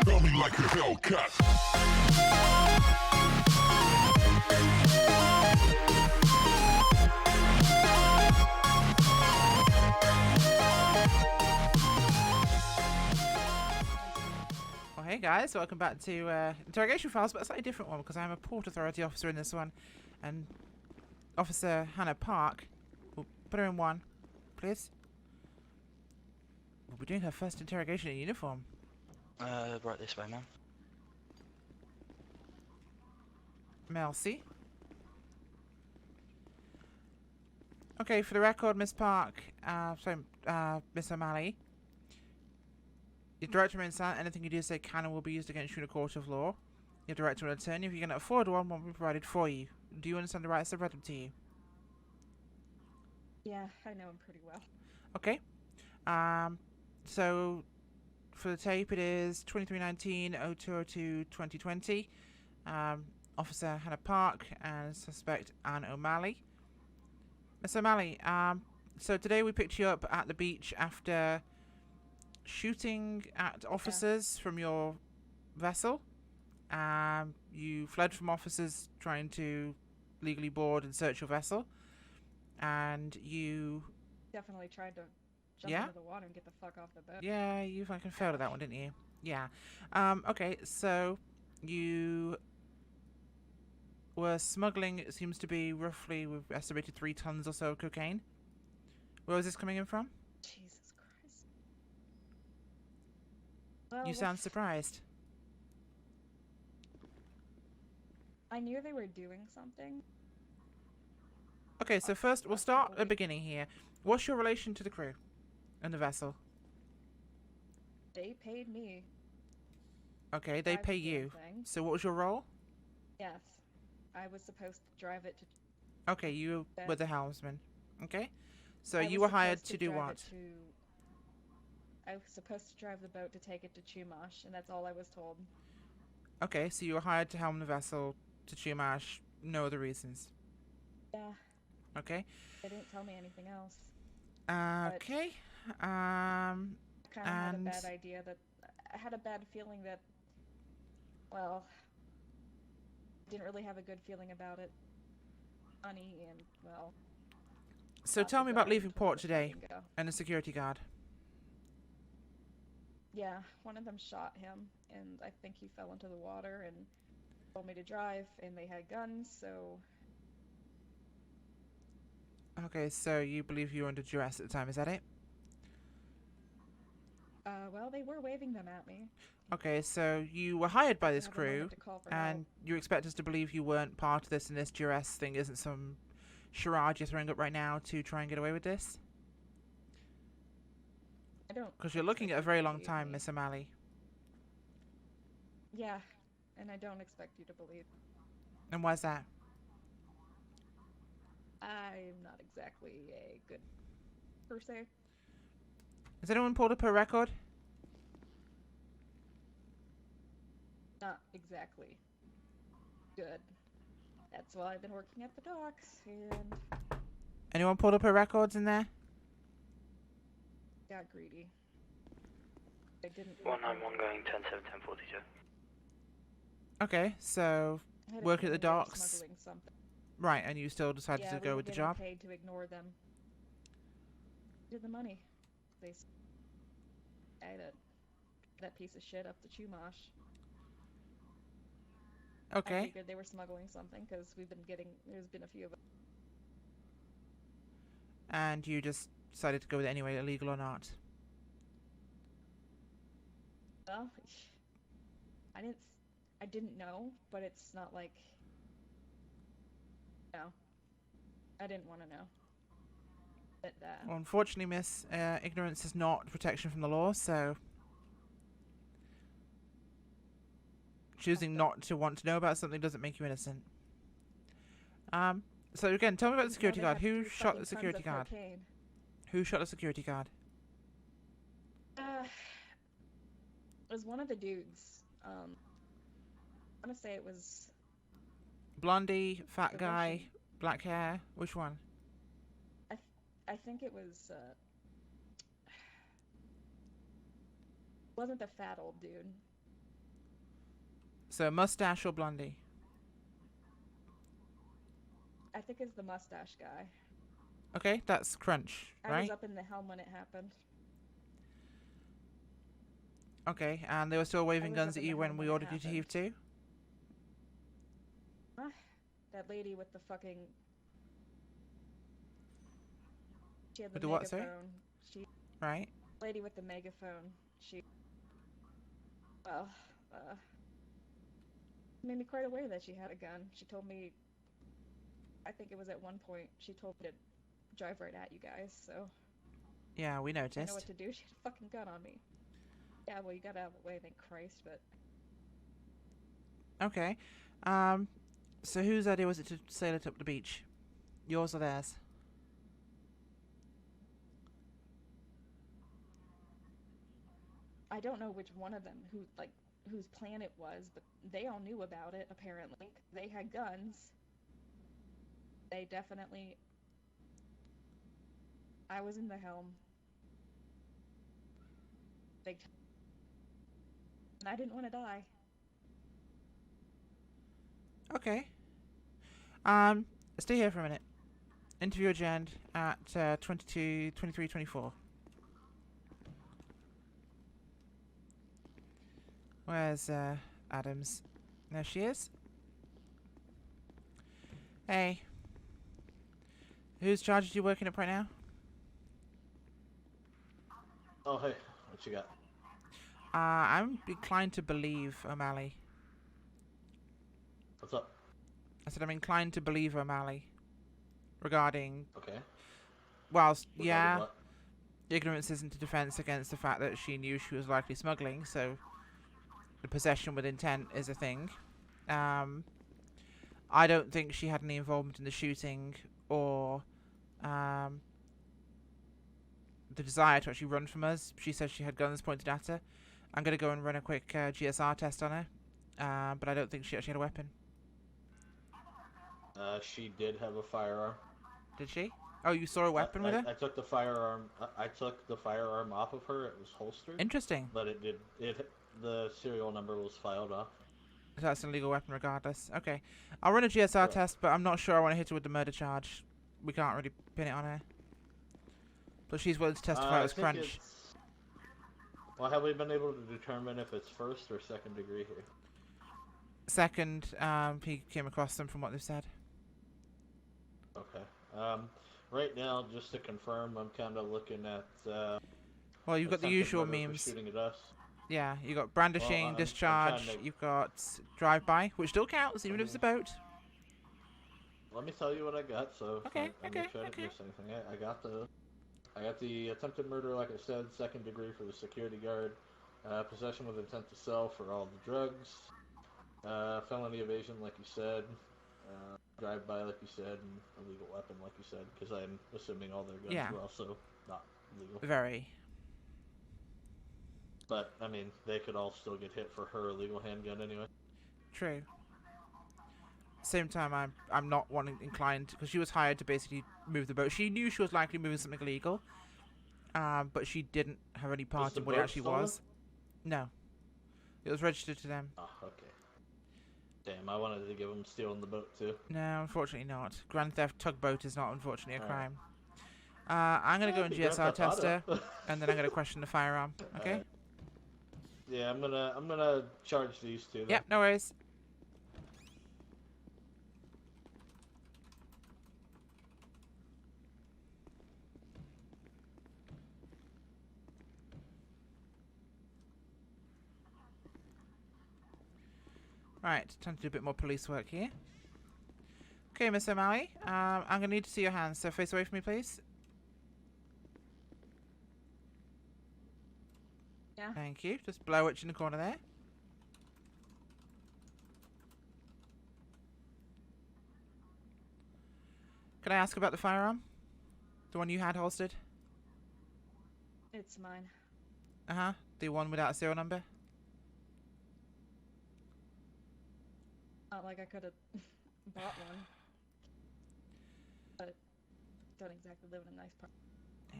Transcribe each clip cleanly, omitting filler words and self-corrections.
Feel me like a Hellcat. Well, hey guys, welcome back to Interrogation Files, but a slightly different one because I'm a Port Authority officer in this one, and Officer Hannah Park, we'll put her in one, please. We'll be doing her first interrogation in uniform. Right this way, ma'am. Melcy. Okay, for the record, Miss Park, Miss O'Malley, your direct to inside, anything you do say can and will be used against you in a court of law. Your direct to an attorney, if you can afford one will be provided for you. Do you understand the rights I've read them to you? Yeah, I know him pretty well. Okay. So for the tape, it is 2319-0202-2020. Officer Hannah Park and suspect Anne O'Malley. Miss O'Malley, so today we picked you up at the beach after shooting at officers from your vessel. You fled from officers trying to legally board and search your vessel. And you... Definitely tried to jump Yeah? into the water and get the fuck off the boat. Yeah, you fucking failed at that one, didn't you? Yeah. Okay, so you were smuggling, it seems to be roughly, we've estimated 3 tons or so of cocaine. Where was this coming in from? Jesus Christ. Well, You sound surprised. I knew they were doing something. Okay, so first, we'll start at the beginning here. What's your relation to the crew and the vessel? They paid me. Okay, they Drive pay the damn you. thing. So what was your role? Yes. I was supposed to drive it to... Okay, you were the helmsman. Okay? So I you was were hired supposed to do drive what? it I was supposed to drive the boat to take it to Chumash, and that's all I was told. Okay, so you were hired to helm the vessel to Chumash, no other reasons. Yeah, Okay? they didn't tell me anything else. Okay. I kind of had a And- bad idea that... I had a bad feeling that... Well... didn't really have a good feeling about it. Money and, well... So got tell the me about boat leaving and port let it today fucking go. and the security guard. Yeah, one of them shot him, and I think he fell into the water and told me to drive, and they had guns, so... Okay, so you believe you were under duress at the time, is that it? well, they were waving them at me. Okay, so you were hired by They this have a moment crew, to call for and help. you expect us to believe you weren't part of this and this duress thing isn't some charade you're throwing up right now to try and get away with this? I don't... Because you're looking at a expect very you to long believe time, me. Miss O'Malley. Yeah, and I don't expect you to believe. And why's that? I'm not exactly a good... per se. Has anyone pulled up her record? Not exactly good. That's why I've been working at the docks, and Anyone pulled up her records in there? got greedy. I didn't... 191 going 10-7-10-42. Okay, so I had a working at the feeling they were docks. smuggling something. right, and you still decided Yeah, to we go were with the getting job? paid to ignore them. Did the money. I had that piece of shit up the Chumash. I Okay, figured they were smuggling something because we've been getting... There's been a few of them. and you just decided to go with it anyway, illegal or not? Well, I didn't know, but it's not like... No. I didn't want to know. But, Well, unfortunately, miss, ignorance is not protection from the law, so... choosing not to want to know about something doesn't make you innocent. So again, tell me about the didn't know security they guard. had Who 3 shot the fucking tons security of guard? cocaine. Who shot the security guard? It was one of the dudes. I want to say it was... Blondie, fat The guy, Russian. black hair. Which one? I think it was, wasn't the fat old dude. So mustache or blondie? I think it's the mustache guy. Okay, that's Crunch, I was right? up in the helm when it happened. Okay, and they were still waving was guns up at in you the when helm we when it ordered you to heave happened. to? That lady with the fucking... She had the With the what, sorry? megaphone. She... Right. Lady with the megaphone. She... Well, made me quite aware that she had a gun. She told me... I think it was at one point, she told me to drive right at you guys, so... Yeah, we I know noticed. what to do. She had a fucking gun on me. Yeah, well, you got out of the way, thank Christ, but... Okay. So whose idea was it to sail it up the beach? Yours or theirs? I don't know which one of them whose plan it was, but they all knew about it, apparently. They had guns. They definitely... I was in the helm. Big time. And I didn't want to die. Okay. Stay here for a minute. Interview adjourned at 23:24. Where's Adams? There she is. Hey. Whose charge are you working up right now? Oh, hey, what you got? I'm inclined to believe O'Malley. What's up? I said I'm inclined to believe O'Malley. Regarding, Okay. whilst, Regarding yeah, what? ignorance isn't a defense against the fact that she knew she was likely smuggling, so the possession with intent is a thing. I don't think she had any involvement in the shooting or the desire to actually run from us. She said she had guns pointed at her. I'm going to go and run a quick GSR test on her, but I don't think she actually had a weapon. She did have a firearm. Did she? Oh, you saw a weapon with her? I took the firearm. I took the firearm off of her. It was holstered. Interesting. But it did. The serial number was filed off. So that's an illegal weapon regardless. Okay. I'll run a GSR Correct. test, but I'm not sure I want to hit her with the murder charge. We can't really pin it on her. But she's willing to testify I as think Crunch. it's- Well, have we been able to determine if it's first or second degree here? Second, he came across them from what they've said. Okay. Right now, just to confirm, I'm kind of looking at. Well, you've got the attempted usual murder for memes. shooting at us. Yeah, you got brandishing, I'm discharge, trying to- you've got drive-by, which still counts, even if it's a boat. Let me tell you what I got. So Okay, I okay, make sure I didn't okay. miss anything. I got the attempted murder, like I said, second degree for the security guard, possession with intent to sell for all the drugs, felony evasion, like you said, drive-by, like you said, and illegal weapon, like you said, because I'm assuming all their guns Yeah. were also not legal. Very. But I mean, they could all still get hit for her illegal handgun anyway. True. Same time, I'm not inclined, because she was hired to basically move the boat. She knew she was likely moving something illegal, but she didn't have any part the in what it boat actually stolen? was. No. It was registered to them. Oh, okay. Damn, I wanted to give them stealing the boat too. No, unfortunately not. Grand theft tugboat is not, unfortunately, a Alright. crime. I'm going to go and Grand GSR Theft test her, Auto. and then I'm going to question the firearm, okay? Alright. Yeah, I'm gonna charge these two. Then. Yep, no worries. Right, time to do a bit more police work here. Okay, Miss O'Malley, I'm going to need to see your hands, so face away from me, please. Yeah. Thank you. Just blow it in the corner there. Can I ask about the firearm? The one you had holstered? It's mine. Uh-huh. The one without a serial number? Not like I could have bought one. But don't exactly live in a nice part. Yeah.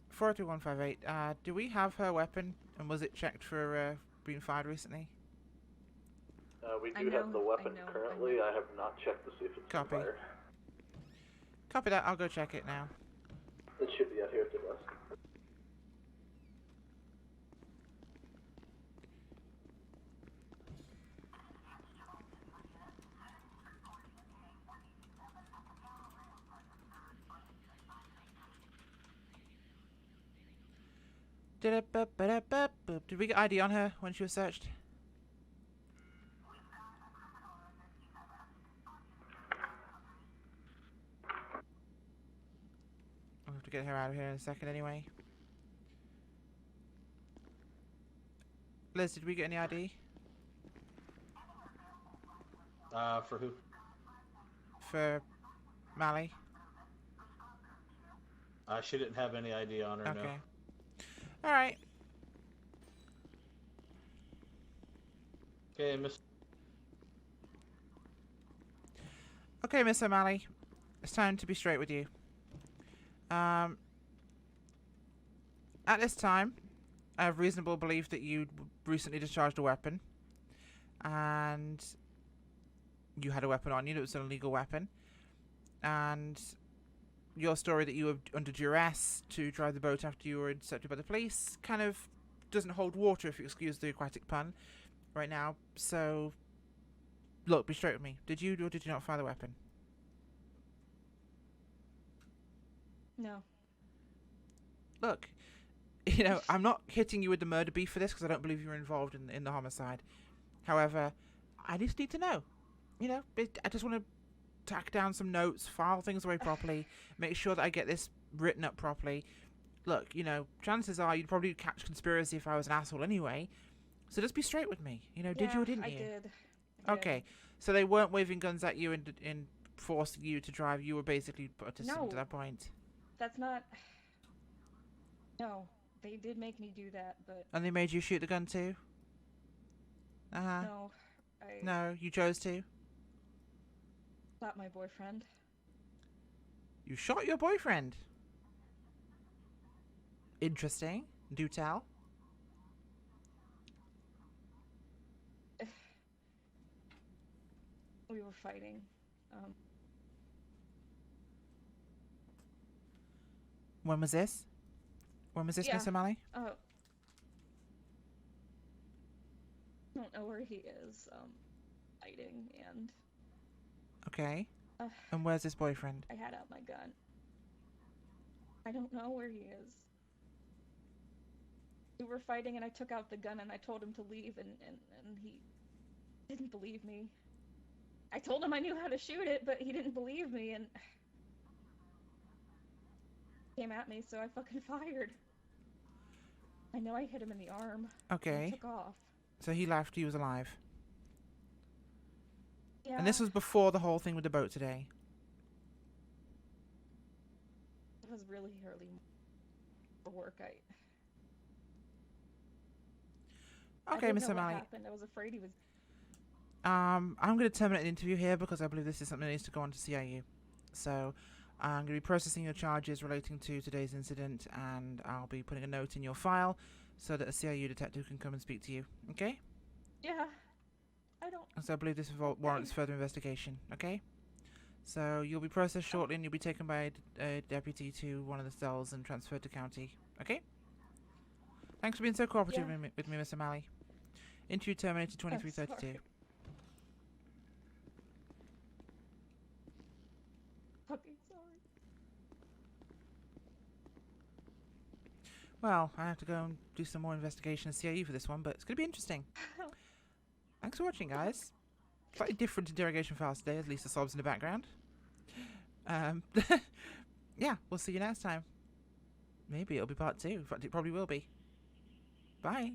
42158. Do we have her weapon? And was it checked for being fired recently? We I do have know, the I weapon know, I currently. know. I have not checked to see if it's Copy. fired. Copy that. I'll go check it now. It should be out here at the desk. Did we get ID on her when she was searched? I'll have to get her out of here in a second anyway. Liz, did we get any ID? For who? For Mally? She didn't have any ID on her, no. Okay. Alright. Okay, Miss. Okay, Miss O'Malley. It's time to be straight with you. At this time, I have reasonable belief that you recently discharged a weapon. And you had a weapon on you. It was an illegal weapon. And your story that you were under duress to drive the boat after you were intercepted by the police kind of doesn't hold water, if you excuse the aquatic pun, right now. So, look, be straight with me. Did you or did you not fire the weapon? No. Look, you know, I'm not hitting you with the murder beef for this because I don't believe you were involved in the homicide. However, I just need to know. You know, I just want to tack down some notes, file things away properly, make sure that I get this written up properly. Look, you know, chances are you'd probably catch conspiracy if I was an asshole anyway. So just be straight with me. You know, did you or didn't you? I did. Okay, so they weren't waving guns at you and forcing you to drive. You were basically participating No. to that point. That's not... No, they did make me do that, but And they made you shoot the gun too? Uh-huh. no. I No, you chose to? shot my boyfriend. You shot your boyfriend? Interesting. Do tell. We were fighting. When was this? When was this, Yeah. Miss O'Malley? I don't know where he is. Fighting, and Okay. uh, And where's this boyfriend? I had out my gun. I don't know where he is. We were fighting, and I took out the gun, and I told him to leave, and he didn't believe me. I told him I knew how to shoot it, but he didn't believe me, and came at me, so I fucking fired. I know I hit him in the arm. And Okay. I took off. So he left, he was alive. Yeah. And this was before the whole thing with the boat today. It was really early for work. I Okay, didn't Miss know what O'Malley. happened. I was afraid he was. I'm going to terminate the interview here because I believe this is something that needs to go on to CIU. So I'm going to be processing your charges relating to today's incident, and I'll be putting a note in your file so that a CIU detective can come and speak to you. Okay? Yeah. I don't. So I believe this warrants further investigation. Okay? So you'll be processed shortly, and you'll be taken by a deputy to one of the cells and transferred to county. Okay? Thanks for being so cooperative Yeah. with me, Mr. Malley. Interview terminated 23:32. sorry. Puppy, sorry. Well, I have to go and do some more investigation at CIU for this one, but it's going to be interesting. Thanks for watching, guys. Slightly different interrogation files today, at least the sobs in the background. Yeah, we'll see you next time. Maybe it'll be part 2. In fact, it probably will be. Bye.